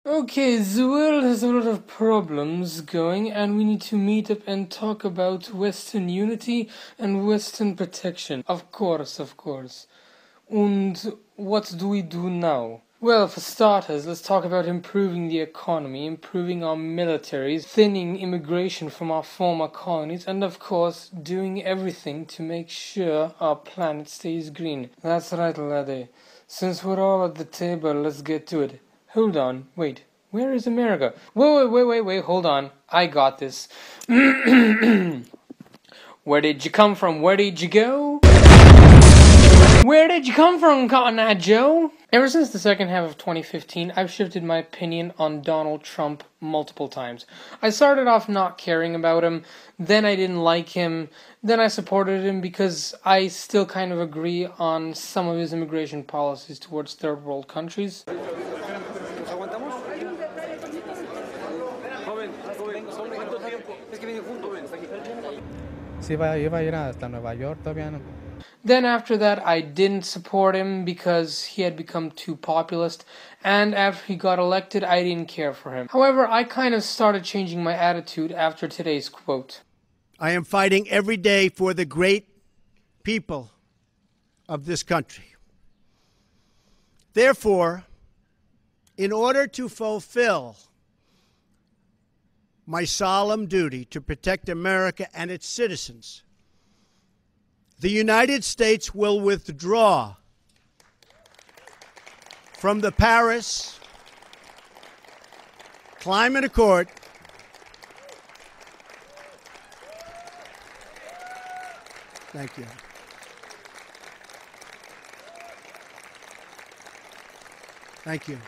Okay, the world has a lot of problems going, and we need to meet up and talk about Western unity and Western protection. Of course, of course. And what do we do now? Well, for starters, let's talk about improving the economy, improving our militaries, thinning immigration from our former colonies, and of course, doing everything to make sure our planet stays green. That's right, laddie. Since we're all at the table, let's get to it. Hold on, wait. Where is America? Wait, hold on. I got this. Where did you come from? Where did you go? Where did you come from, Cotton Eye Joe? Ever since the second half of 2015, I've shifted my opinion on Donald Trump multiple times. I started off not caring about him, then I didn't like him, then I supported him because I still kind of agree on some of his immigration policies towards third world countries. Then after that, I didn't support him because he had become too populist, and after he got elected, I didn't care for him. However, I kind of started changing my attitude after today's quote. I am fighting every day for the great people of this country. Therefore, in order to fulfill my solemn duty to protect America and its citizens, the United States will withdraw from the Paris Climate Accord Thank you. Thank you.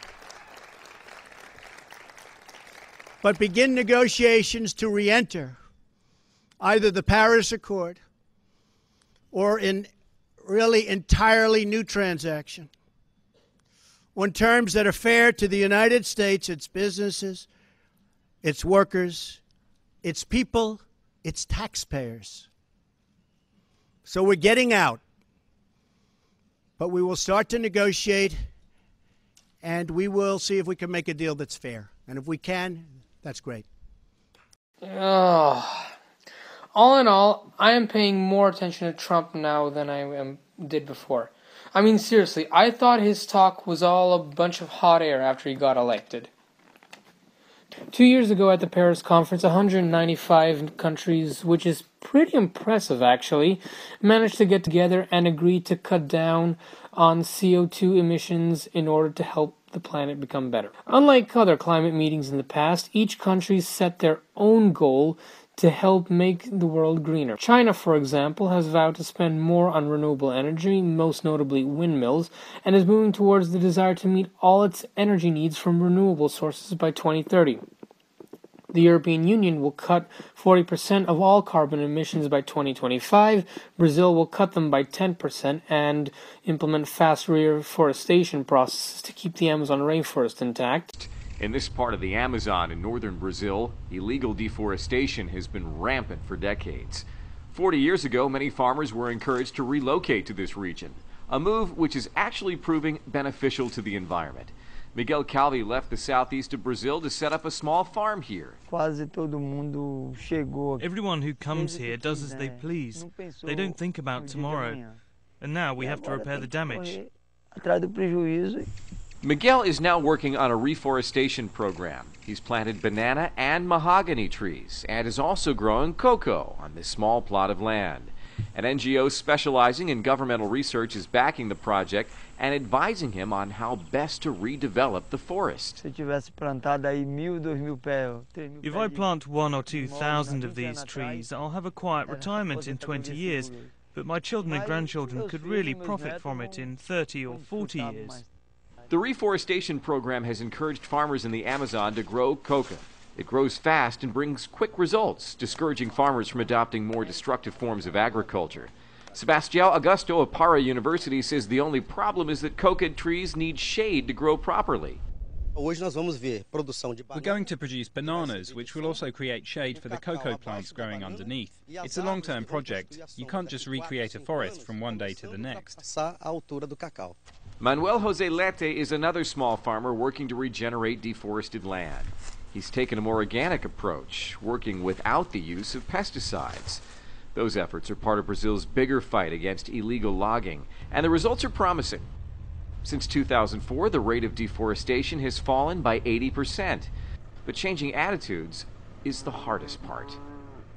But begin negotiations to re-enter either the Paris Accord or in really entirely new transaction on terms that are fair to the United States, its businesses, its workers, its people, its taxpayers. So we're getting out, but we will start to negotiate, and we will see if we can make a deal that's fair. And if we can, that's great. All in all, I am paying more attention to Trump now than I did before. I mean, seriously, I thought his talk was all a bunch of hot air after he got elected. 2 years ago at the Paris conference, 195 countries, which is pretty impressive actually, managed to get together and agree to cut down on CO2 emissions in order to help the planet become better. Unlike other climate meetings in the past, each country set their own goal to help make the world greener. China, for example, has vowed to spend more on renewable energy, most notably windmills, and is moving towards the desire to meet all its energy needs from renewable sources by 2030. The European Union will cut 40% of all carbon emissions by 2025, Brazil will cut them by 10%, and implement fast reforestation processes to keep the Amazon rainforest intact. In this part of the Amazon in northern Brazil, illegal deforestation has been rampant for decades. 40 years ago, many farmers were encouraged to relocate to this region, a move which is actually proving beneficial to the environment. Miguel Calvi left the southeast of Brazil to set up a small farm here. Everyone who comes here does as they please. They don't think about tomorrow. And now we have to repair the damage. Miguel is now working on a reforestation program. He's planted banana and mahogany trees and is also growing cocoa on this small plot of land. An NGO specializing in governmental research is backing the project and advising him on how best to redevelop the forest. If I plant 1,000 or 2,000 of these trees, I'll have a quiet retirement in 20 years, but my children and grandchildren could really profit from it in 30 or 40 years. The reforestation program has encouraged farmers in the Amazon to grow coca. It grows fast and brings quick results, discouraging farmers from adopting more destructive forms of agriculture. Sebastião Augusto of Para University says the only problem is that coca trees need shade to grow properly. We're going to produce bananas, which will also create shade for the cocoa plants growing underneath. It's a long-term project. You can't just recreate a forest from one day to the next. Manuel Jose Lete is another small farmer working to regenerate deforested land. He's taken a more organic approach, working without the use of pesticides. Those efforts are part of Brazil's bigger fight against illegal logging, and the results are promising. Since 2004, the rate of deforestation has fallen by 80%. But changing attitudes is the hardest part.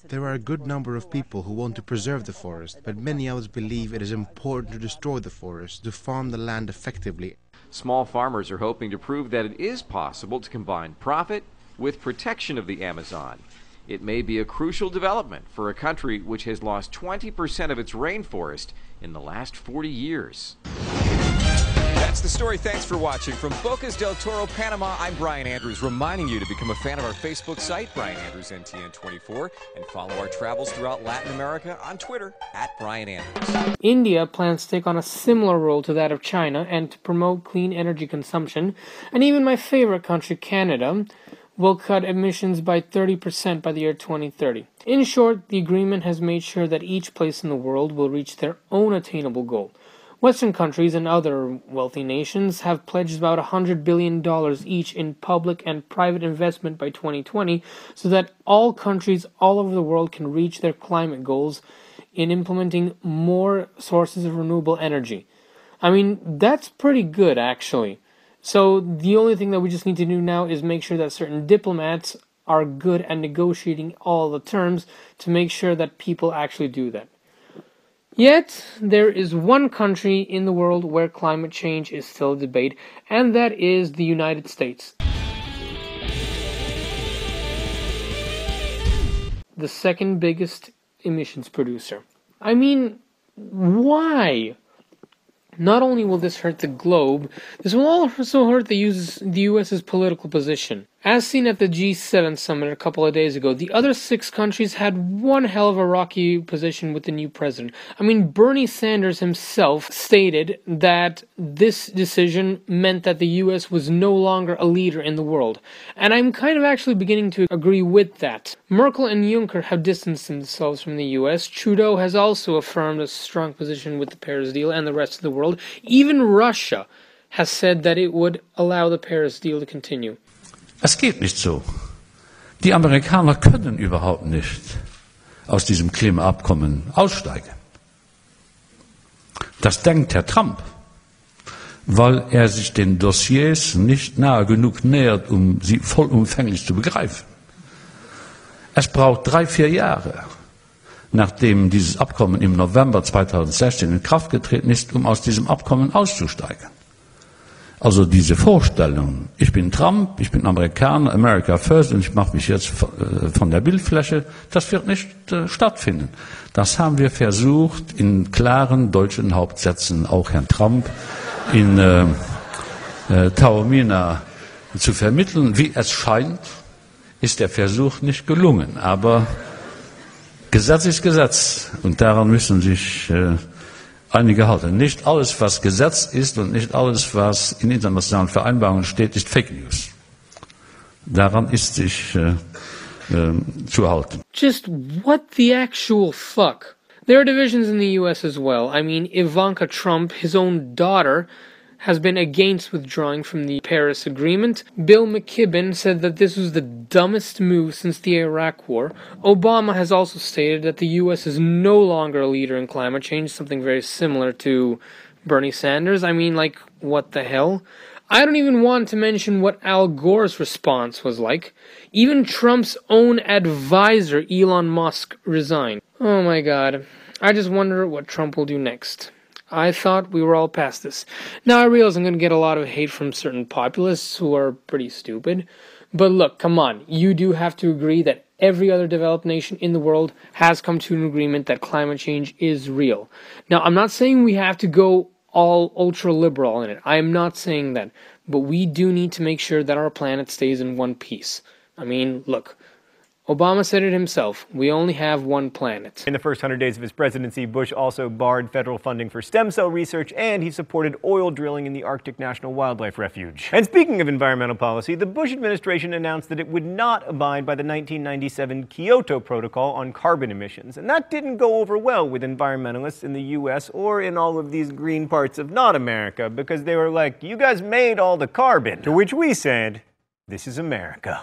There are a good number of people who want to preserve the forest, but many others believe it is important to destroy the forest, to farm the land effectively. Small farmers are hoping to prove that it is possible to combine profit with protection of the Amazon. It may be a crucial development for a country which has lost 20% of its rainforest in the last 40 years. That's the story. Thanks for watching. From Bocas del Toro, Panama, I'm Brian Andrews, reminding you to become a fan of our Facebook site, Brian Andrews NTN24, and follow our travels throughout Latin America on Twitter, @BrianAndrews. India plans to take on a similar role to that of China and to promote clean energy consumption, and even my favorite country, Canada, will cut emissions by 30% by the year 2030. In short, the agreement has made sure that each place in the world will reach their own attainable goal. Western countries and other wealthy nations have pledged about $100 billion each in public and private investment by 2020 so that all countries all over the world can reach their climate goals in implementing more sources of renewable energy. I mean, that's pretty good, actually. So the only thing that we just need to do now is make sure that certain diplomats are good at negotiating all the terms to make sure that people actually do that. Yet, there is one country in the world where climate change is still a debate, and that is the United States. The second biggest emissions producer. I mean, why? Not only will this hurt the globe, this will also hurt the US's political position. As seen at the G7 summit a couple of days ago, the other 6 countries had one hell of a rocky position with the new president. I mean, Bernie Sanders himself stated that this decision meant that the US was no longer a leader in the world. And I'm kind of actually beginning to agree with that. Merkel and Juncker have distanced themselves from the US. Trudeau has also affirmed a strong position with the Paris deal and the rest of the world. Even Russia has said that it would allow the Paris deal to continue. Es geht nicht so. Die Amerikaner können überhaupt nicht aus diesem Klimaabkommen aussteigen. Das denkt Herr Trump, weil er sich den Dossiers nicht nahe genug nähert, um sie vollumfänglich zu begreifen. Es braucht 3-4 Jahre, nachdem dieses Abkommen im November 2016 in Kraft getreten ist, um aus diesem Abkommen auszusteigen. Also diese Vorstellung, ich bin Trump, ich bin Amerikaner, America first und ich mache mich jetzt von der Bildfläche, das wird nicht stattfinden. Das haben wir versucht, in klaren deutschen Hauptsätzen auch Herrn Trump in Taormina zu vermitteln. Wie es scheint, ist der Versuch nicht gelungen. Aber Gesetz ist Gesetz und daran müssen sich einige halten. Nicht alles, was Gesetz ist und nicht alles, was in internationalen Vereinbarungen steht, ist Fake News. Daran ist sich zu halten. Just what the actual fuck? There are divisions in the US as well. I mean, Ivanka Trump, his own daughter, has been against withdrawing from the Paris Agreement. Bill McKibben said that this was the dumbest move since the Iraq War. Obama has also stated that the US is no longer a leader in climate change, something very similar to Bernie Sanders. I mean, like, what the hell? I don't even want to mention what Al Gore's response was like. Even Trump's own advisor, Elon Musk, resigned. Oh my god. I just wonder what Trump will do next. I thought we were all past this. Now I realize I'm going to get a lot of hate from certain populists who are pretty stupid. But look, come on. You do have to agree that every other developed nation in the world has come to an agreement that climate change is real. Now, I'm not saying we have to go all ultra-liberal in it. I am not saying that. But we do need to make sure that our planet stays in one piece. I mean, look. Obama said it himself, we only have one planet. In the first 100 days of his presidency, Bush also barred federal funding for stem cell research, and he supported oil drilling in the Arctic National Wildlife Refuge. And speaking of environmental policy, the Bush administration announced that it would not abide by the 1997 Kyoto Protocol on carbon emissions. And that didn't go over well with environmentalists in the U.S. or in all of these green parts of not America, because they were like, you guys made all the carbon. To which we said, this is America.